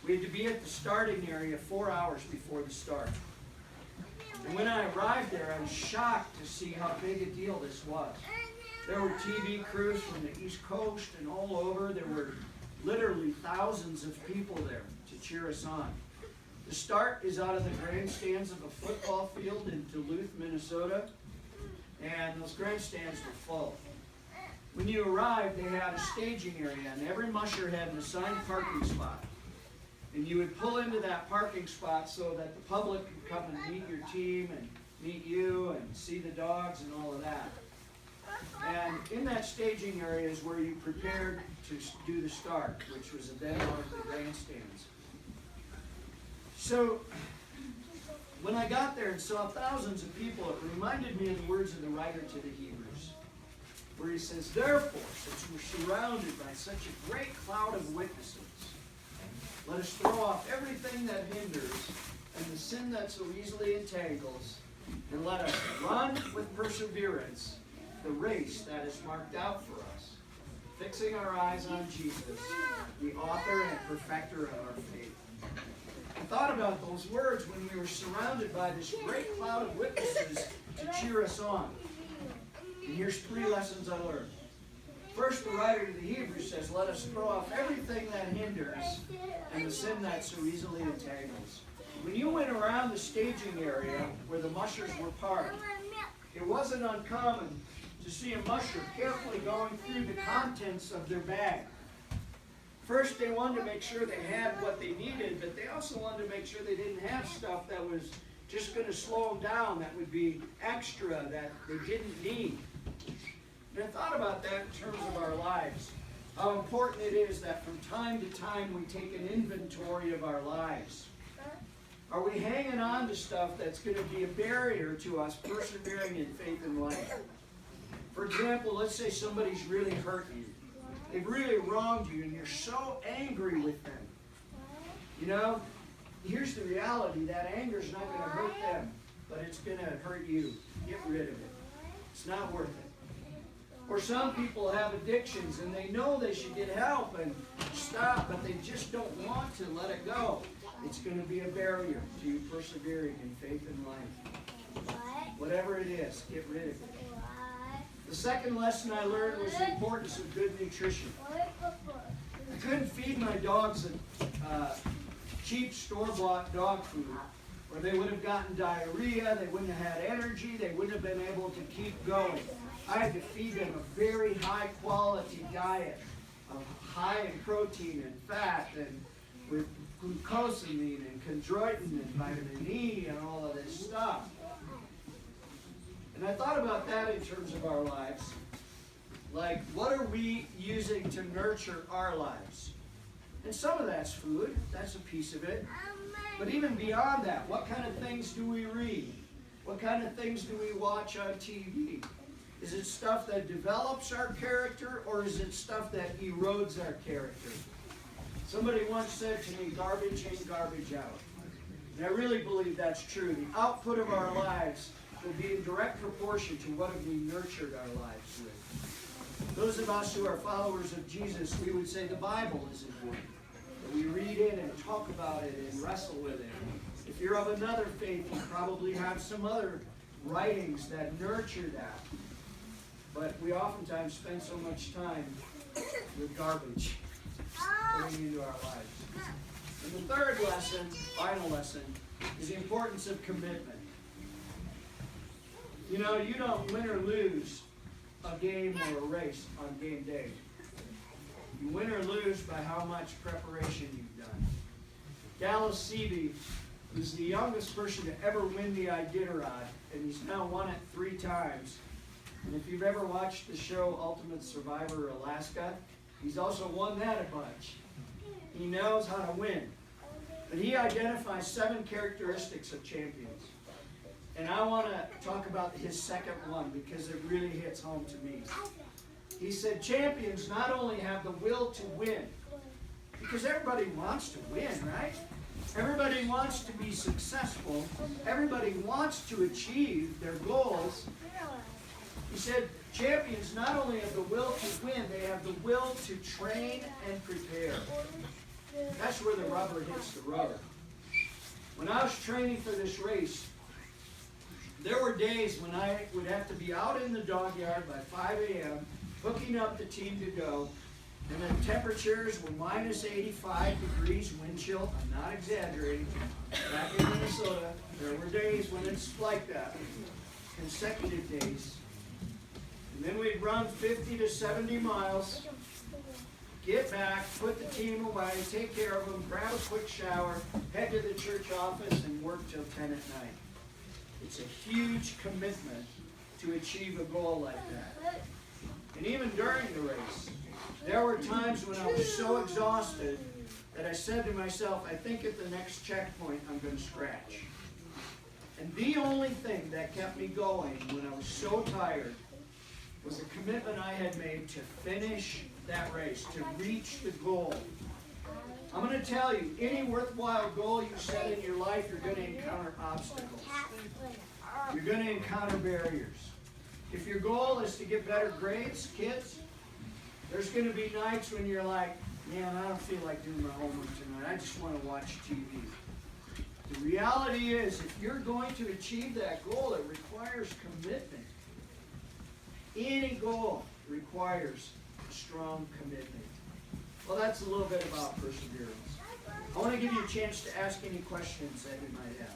We had to be at the starting area 4 hours before the start. And when I arrived there, I was shocked to see how big a deal this was. There were TV crews from the East Coast and all over. There were literally thousands of people there to cheer us on. The start is out of the grandstands of a football field in Duluth, Minnesota, and those grandstands were full. When you arrived, they had a staging area, and every musher had an assigned parking spot. And you would pull into that parking spot so that the public could come and meet your team and meet you and see the dogs and all of that. And in that staging area is where you prepared to do the start, which was then out of the grandstands. So when I got there and saw thousands of people, it reminded me of the words of the writer to the Hebrews, where he says, "Therefore, since we're surrounded by such a great cloud of witnesses, let us throw off everything that hinders and the sin that so easily entangles, and let us run with perseverance the race that is marked out for us, fixing our eyes on Jesus, the author and perfecter of our faith." I thought about those words when we were surrounded by this great cloud of witnesses to cheer us on. And here's 3 lessons I learned. First, the writer to the Hebrews says, let us throw off everything that hinders and the sin that so easily entangles. When you went around the staging area where the mushers were parked, it wasn't uncommon to see a musher carefully going through the contents of their bag. First, they wanted to make sure they had what they needed, but they also wanted to make sure they didn't have stuff that was just going to slow them down, that would be extra, that they didn't need. And I thought about that in terms of our lives, how important it is that from time to time we take an inventory of our lives. Are we hanging on to stuff that's going to be a barrier to us persevering in faith and life? For example, let's say somebody's really hurt you. They've really wronged you and you're so angry with them. You know, here's the reality. That anger is not going to hurt them, but it's going to hurt you. Get rid of it. It's not worth it. Or some people have addictions and they know they should get help and stop, but they just don't want to let it go. It's going to be a barrier to you persevering in faith and life. Whatever it is, get rid of it. The second lesson I learned was the importance of good nutrition. I couldn't feed my dogs cheap store-bought dog food, or they would have gotten diarrhea, they wouldn't have had energy, they wouldn't have been able to keep going. I had to feed them a very high-quality diet, high in protein and fat, and with glucosamine and chondroitin and vitamin E and all of this stuff. And I thought about that in terms of our lives. Like, what are we using to nurture our lives? And some of that's food. That's a piece of it. But even beyond that, what kind of things do we read? What kind of things do we watch on TV? Is it stuff that develops our character, or is it stuff that erodes our character? Somebody once said to me, garbage in, garbage out. And I really believe that's true. The output of our lives will be in direct proportion to what have we nurtured our lives with. Those of us who are followers of Jesus, we would say the Bible is important. That we read it and talk about it and wrestle with it. If you're of another faith, you probably have some other writings that nurture that. But we oftentimes spend so much time with garbage going into our lives. And the third lesson, final lesson, is the importance of commitment. You know, you don't win or lose a game or a race on game day. You win or lose by how much preparation you've done. Dallas Seavey was the youngest person to ever win the Iditarod, and he's now won it 3 times. And if you've ever watched the show Ultimate Survivor Alaska, he's also won that a bunch. He knows how to win. But he identifies 7 characteristics of champions. And I want to talk about his second one because it really hits home to me. He said champions not only have the will to win, because everybody wants to win, right? Everybody wants to be successful. Everybody wants to achieve their goals. He said champions not only have the will to win, they have the will to train and prepare. That's where the rubber hits the road. When I was training for this race, there were days when I would have to be out in the dog yard by 5 a.m., hooking up the team to go, and the temperatures were minus 85 degrees, wind chill. I'm not exaggerating. Back in Minnesota, there were days when it's like that, consecutive days. And then we'd run 50 to 70 miles, get back, put the team away, take care of them, grab a quick shower, head to the church office, and work till 10 at night. It's a huge commitment to achieve a goal like that. And even during the race, there were times when I was so exhausted that I said to myself, I think at the next checkpoint I'm going to scratch. And the only thing that kept me going when I was so tired was a commitment I had made to finish that race, to reach the goal. I'm going to tell you, any worthwhile goal you set in your life, you're going to encounter obstacles. You're going to encounter barriers. If your goal is to get better grades, kids, there's going to be nights when you're like, man, I don't feel like doing my homework tonight. I just want to watch TV. The reality is, if you're going to achieve that goal, it requires commitment. Any goal requires strong commitment. Well, that's a little bit about perseverance. I want to give you a chance to ask any questions that you might have.